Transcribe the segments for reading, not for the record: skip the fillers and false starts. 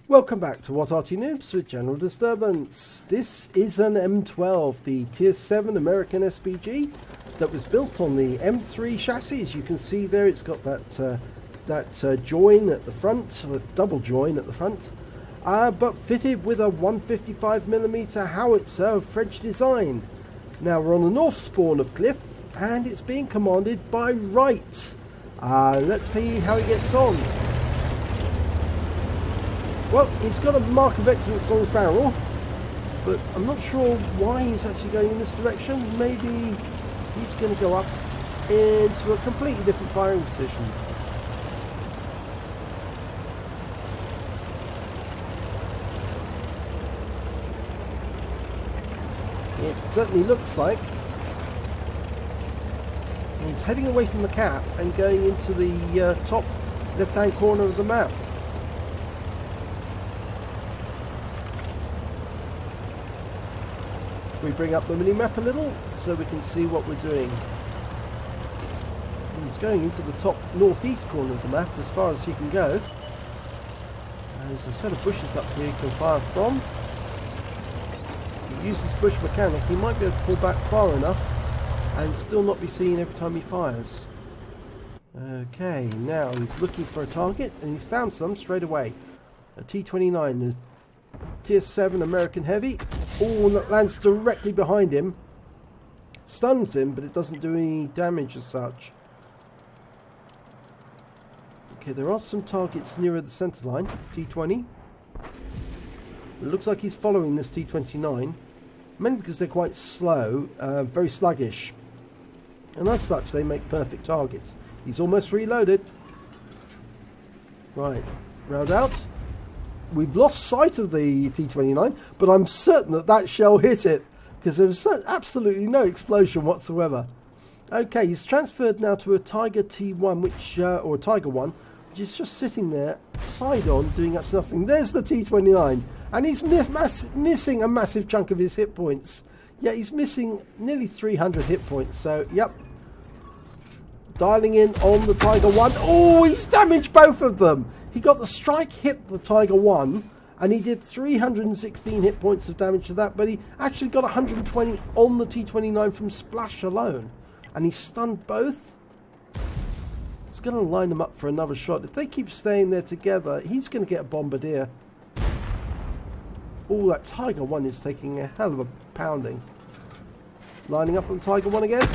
Welcome back to What Arty Noobs with General Disturbance. This is an M12, the Tier 7 American SPG that was built on the M3 chassis. As you can see there, it's got that join at the front, a double join at the front, but fitted with a 155mm howitzer French design. Now we're on the north spawn of Cliff, and it's being commanded by reight. Let's see how he gets on. Well, he's got a mark of excellence on his barrel, but I'm not sure why he's actually going in this direction. Maybe he's going to go up into a completely different firing position. It certainly looks like he's heading away from the cap and going into the top left-hand corner of the map. We bring up the mini-map a little so we can see what we're doing. He's going into the top northeast corner of the map as far as he can go. There's a set of bushes up here he can fire from. If he uses bush mechanic, he might be able to pull back far enough and still not be seen every time he fires. Okay, now he's looking for a target and he's found some straight away. A T-29, a Tier 7 American Heavy. Oh, and that lands directly behind him. Stuns him, but it doesn't do any damage as such. Okay, there are some targets nearer the centre line. T-20. It looks like he's following this T-29. Mainly because they're quite slow, very sluggish. And as such, they make perfect targets. He's almost reloaded. Right, round out. We've lost sight of the T-29, but I'm certain that that shell hit it because there was absolutely no explosion whatsoever. Okay, he's transferred now to a Tiger T1, or a Tiger 1, which is just sitting there, side on, doing absolutely nothing. There's the T-29, and he's missing a massive chunk of his hit points. Yeah, he's missing nearly 300 hit points, so, yep. Dialing in on the Tiger 1. Oh, he's damaged both of them. He got the strike, hit the Tiger 1, and he did 316 hit points of damage to that, but he actually got 120 on the T-29 from splash alone. And he stunned both. It's going to line them up for another shot. If they keep staying there together, he's going to get a bombardier. Oh, that Tiger 1 is taking a hell of a pounding. Lining up on Tiger 1 again.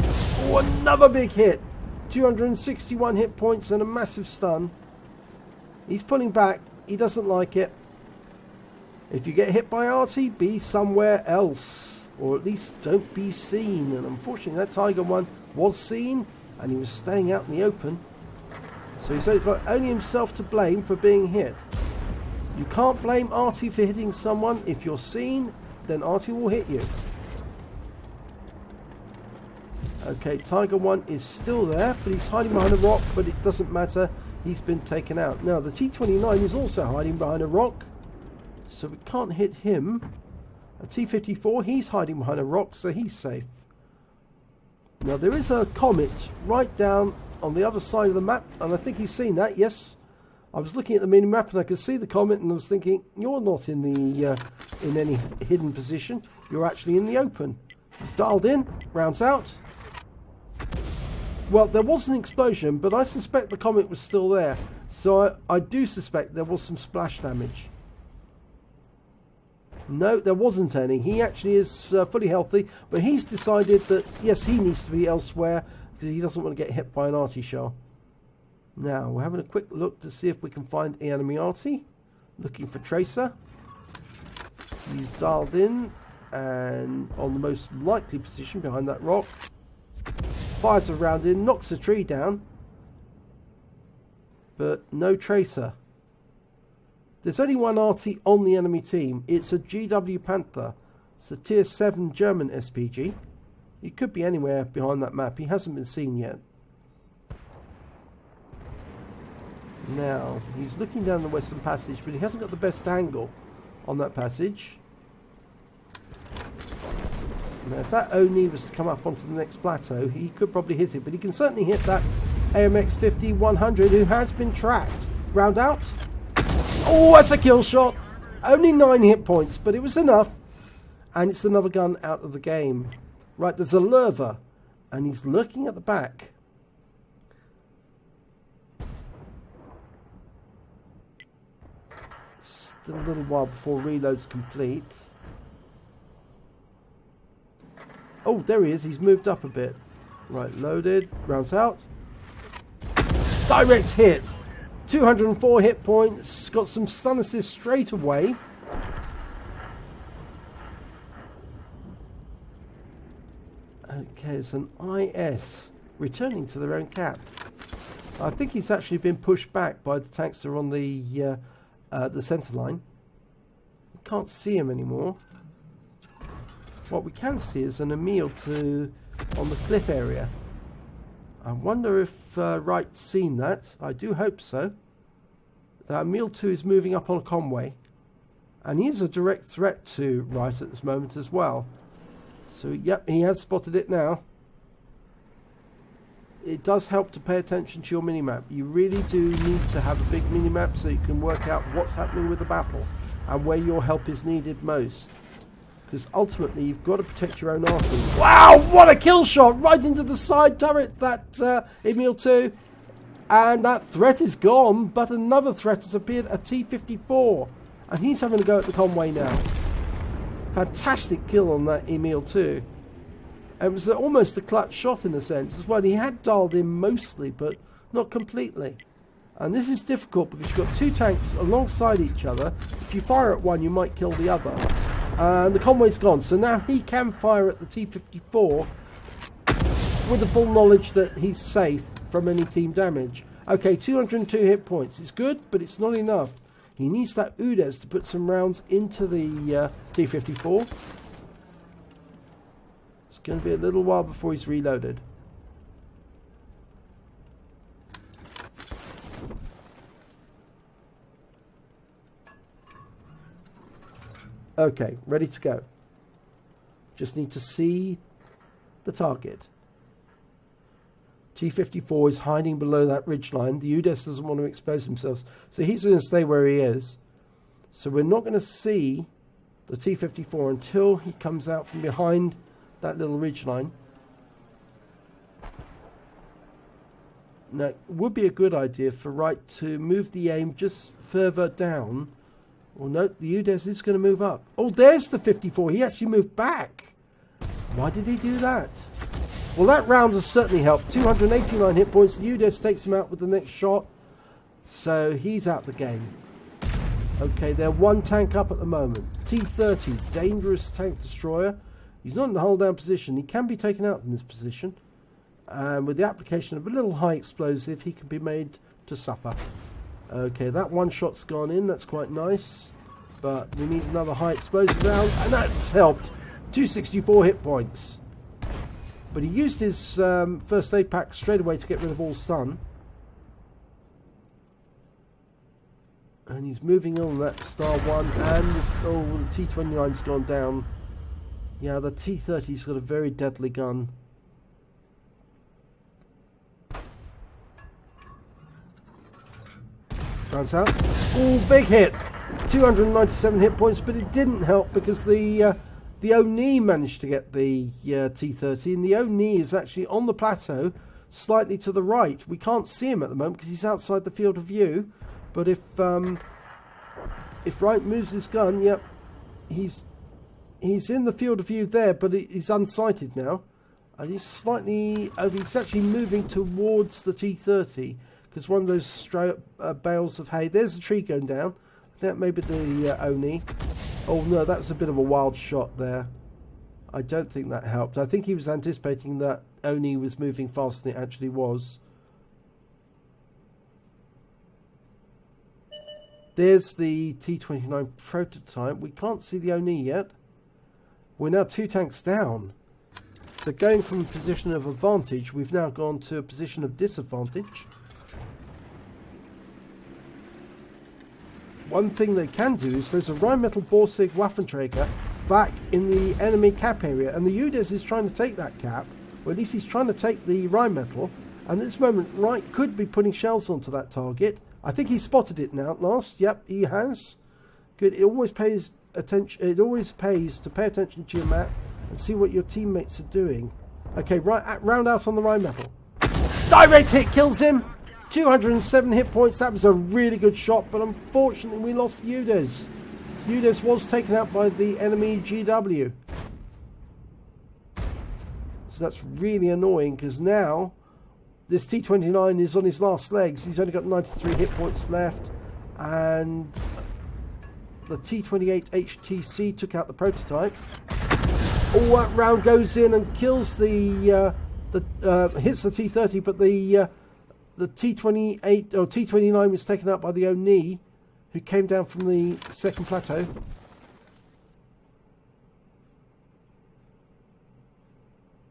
Oh, another big hit. 261 hit points and a massive stun. He's pulling back. He doesn't like it. If you get hit by Arty, be somewhere else. Or at least don't be seen. And unfortunately, that Tiger 1 was seen. And he was staying out in the open. So he's got only himself to blame for being hit. You can't blame Arty for hitting someone. If you're seen, then Arty will hit you. Okay, Tiger 1 is still there. But he's hiding behind a rock. But it doesn't matter. He's been taken out. Now, the T-29 is also hiding behind a rock, so we can't hit him. A T-54, he's hiding behind a rock, so he's safe. Now, there is a comet right down on the other side of the map, and I think he's seen that, yes. I was looking at the mini-map, and I could see the comet, and I was thinking, you're not in the in any hidden position. You're actually in the open. He's dialed in, rounds out. Well, there was an explosion, but I suspect the comet was still there. So I do suspect there was some splash damage. No, there wasn't any. He actually is fully healthy, but he's decided that, yes, he needs to be elsewhere because he doesn't want to get hit by an Arty shell. Now, we're having a quick look to see if we can find the enemy Arty. Looking for Tracer. He's dialed in and on the most likely position behind that rock. Fires a round in, knocks a tree down, but no Tracer. There's only one Arty on the enemy team. It's a GW Panther. It's a Tier 7 German SPG. He could be anywhere behind that map. He hasn't been seen yet. Now, he's looking down the Western Passage, but he hasn't got the best angle on that passage. Now, if that Oni was to come up onto the next plateau, he could probably hit it, but he can certainly hit that AMX 50-100 who has been tracked. Round out. Oh, that's a kill shot. Only 9 hit points, but it was enough. And it's another gun out of the game. Right, there's a lurver. And he's lurking at the back. Still a little while before reload's complete. Oh, there he is. He's moved up a bit. Right, loaded. Rounds out. Direct hit. 204 hit points. Got some stun assist straight away. Okay, it's an IS returning to their own cap. I think he's actually been pushed back by the tanks that are on the centre line. We can't see him anymore. What we can see is an Emil on the cliff area. I wonder if Wright's seen that. I do hope so. That Emil 2 is moving up on a conway. And he is a direct threat to Wright at this moment as well. So, yep, he has spotted it now. It does help to pay attention to your minimap. You really do need to have a big minimap so you can work out what's happening with the battle and where your help is needed most. Because ultimately, you've got to protect your own arty. Wow, what a kill shot! Right into the side turret, that Emil 2. And that threat is gone, but another threat has appeared, a T-54. And he's having to go at the conway now. Fantastic kill on that Emil 2. It was almost a clutch shot in a sense as well. He had dialed in mostly, but not completely. And this is difficult because you've got 2 tanks alongside each other. If you fire at one, you might kill the other. And the conway's gone. So now he can fire at the T-54 with the full knowledge that he's safe from any team damage. Okay, 202 hit points. It's good, but it's not enough. He needs that UDES to put some rounds into the T-54. It's going to be a little while before he's reloaded. Okay, ready to go. Just need to see the target. T-54 is hiding below that ridgeline. The UDES doesn't want to expose himself, so he's going to stay where he is. So we're not going to see the T-54 until he comes out from behind that little ridgeline. Now, it would be a good idea for Wright to move the aim just further down. Well, no, the UDES is going to move up. Oh, there's the 54. He actually moved back. Why did he do that? Well, that round has certainly helped. 289 hit points. The UDES takes him out with the next shot. So he's out the game. Okay, they're 1 tank up at the moment. T-30, dangerous tank destroyer. He's not in the hold down position. He can be taken out in this position. And with the application of a little high explosive, he can be made to suffer. Okay, that one shot's gone in. That's quite nice. But we need another high explosive round. And that's helped. 264 hit points. But he used his first aid pack straight away to get rid of all stun. And he's moving on that star 1. And, oh, the T-29's gone down. Yeah, the T-30's got a very deadly gun. Rounds out. Oh, big hit. 297 hit points, but it didn't help because the Oni managed to get the T-30, and the Oni is actually on the plateau, slightly to the right. We can't see him at the moment because he's outside the field of view. But if Wright moves his gun, yep, he's in the field of view there, but he's unsighted now. And he's slightly over. He's actually moving towards the T-30 because one of those bales of hay. There's a tree going down. That may be the Oni. Oh no, that was a bit of a wild shot there. I don't think that helped. I think he was anticipating that Oni was moving faster than it actually was. There's the T-29 prototype. We can't see the Oni yet. We're now 2 tanks down. So going from a position of advantage, we've now gone to a position of disadvantage. One thing they can do is there's a Rheinmetall Borsig Waffenträger back in the enemy cap area, and the UDES is trying to take that cap, or at least he's trying to take the Rheinmetall, and at this moment Wright could be putting shells onto that target. I think he spotted it now at last. Yep, he has. Good. It always pays attention. It always pays to pay attention to your map and see what your teammates are doing. Okay, right. Round out on the Rhine metal. Direct hit kills him. 207 hit points. That was a really good shot, but unfortunately we lost Udes. Udes was taken out by the enemy GW. So that's really annoying because now this T29 is on his last legs. He's only got 93 hit points left, and the T28 HTC took out the prototype. Oh, that round goes in and kills the hits the T30, but the T28 or T29 was taken out by the Oni, who came down from the second plateau.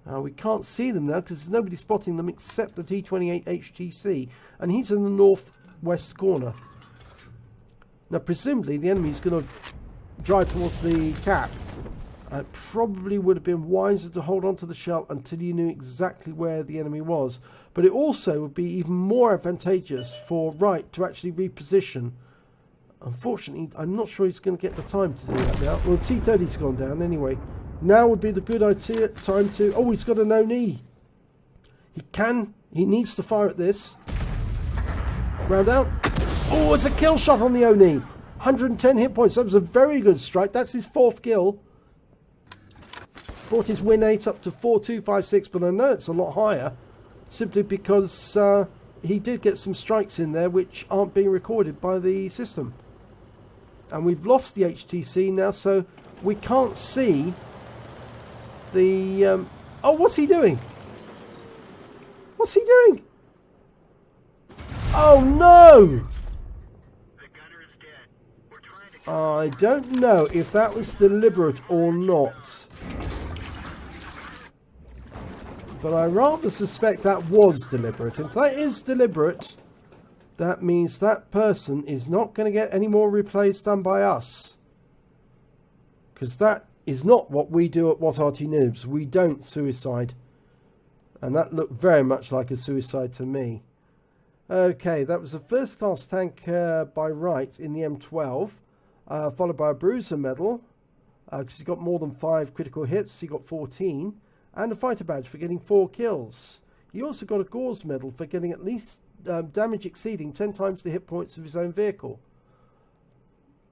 We can't see them now because there's nobody spotting them except the T28 HTC, and he's in the northwest corner. Now, presumably, the enemy's going to drive towards the cap. It probably would have been wiser to hold on to the shell until you knew exactly where the enemy was. But it also would be even more advantageous for reight to actually reposition. Unfortunately, I'm not sure he's going to get the time to do that now. Well, T30's gone down anyway. Now would be the good time to... Oh, he's got a no knee. He needs to fire at this. Round out. Oh, it's a kill shot on the Oni. 110 hit points. That was a very good strike. That's his 4th kill. Brought his win rate up to 4256, but I know it's a lot higher. Simply because he did get some strikes in there which aren't being recorded by the system. And we've lost the HTC now, so we can't see the... Oh, what's he doing? What's he doing? Oh, no! I don't know if that was deliberate or not. But I rather suspect that was deliberate. If that is deliberate, that means that person is not going to get any more replays done by us. Because that is not what we do at What Arty Noobs. We don't suicide. And that looked very much like a suicide to me. Okay, that was a first class tank by reight in the M12. Followed by a bruiser medal. Because he got more than 5 critical hits. He got 14. And a fighter badge for getting 4 kills. He also got a Gore's medal for getting at least damage exceeding 10 times the hit points of his own vehicle.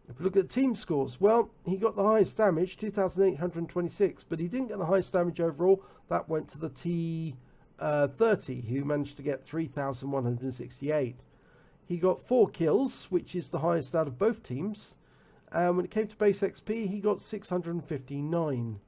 If we look at the team scores, well, he got the highest damage, 2,826, but he didn't get the highest damage overall. That went to the T30, who managed to get 3,168. He got 4 kills, which is the highest out of both teams. And when it came to base XP, he got 659.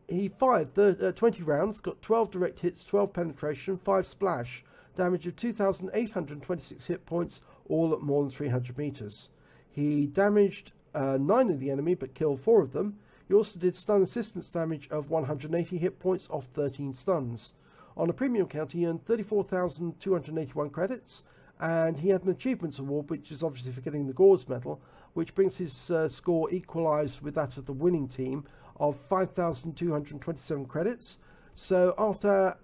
He fired 20 rounds, got 12 direct hits, 12 penetration, 5 splash, damage of 2,826 hit points, all at more than 300 meters. He damaged 9 of the enemy, but killed 4 of them. He also did stun assistance damage of 180 hit points off 13 stuns. On a premium count, he earned 34,281 credits, and he had an achievements award, which is obviously for getting the Gore's medal, which brings his score equalised with that of the winning team of 5,227 credits. So after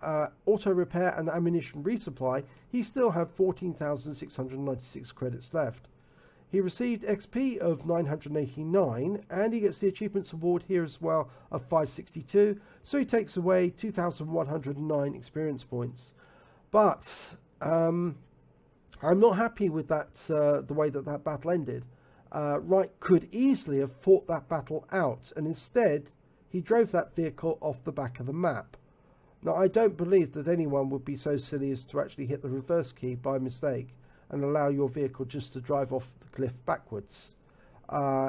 auto repair and ammunition resupply, he still had 14,696 credits left. He received XP of 989, and he gets the achievements award here as well of 562, so he takes away 2,109 experience points. But I'm not happy with that the way that battle ended. reight could easily have fought that battle out, and instead he drove that vehicle off the back of the map. Now, I don't believe that anyone would be so silly as to actually hit the reverse key by mistake and allow your vehicle just to drive off the cliff backwards.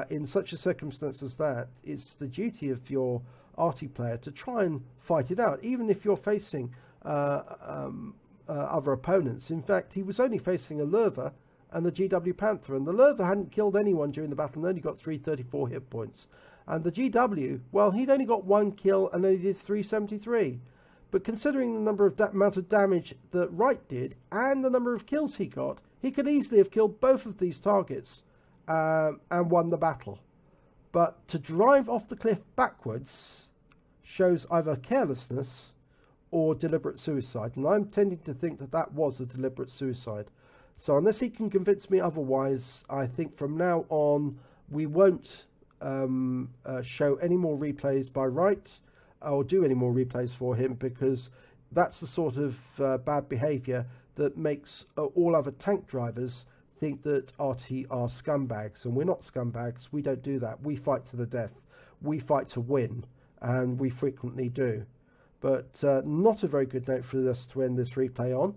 In such a circumstance as that, it's the duty of your Arty player to try and fight it out, even if you're facing other opponents. In fact, he was only facing a Lerva and the GW Panther, and the Lerva hadn't killed anyone during the battle and only got 334 hit points. And the GW, well, he'd only got 1 kill and only did 373. But considering the number of amount of damage that reight did and the number of kills he got, he could easily have killed both of these targets and won the battle. But to drive off the cliff backwards shows either carelessness or deliberate suicide, and I'm tending to think that that was a deliberate suicide. So unless he can convince me otherwise, I think from now on we won't show any more replays by reight, or do any more replays for him, because that's the sort of bad behaviour that makes all other tank drivers think that Arty are scumbags, and we're not scumbags. We don't do that. We fight to the death. We fight to win, and we frequently do. But not a very good note for us to end this replay on.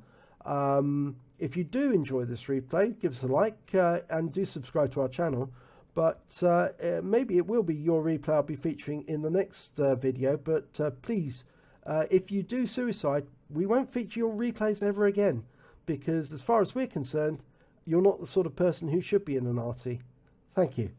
If you do enjoy this replay, give us a like and do subscribe to our channel. But maybe it will be your replay I'll be featuring in the next video. But please, if you do suicide, we won't feature your replays ever again, because as far as we're concerned, you're not the sort of person who should be in an Arty. Thank you.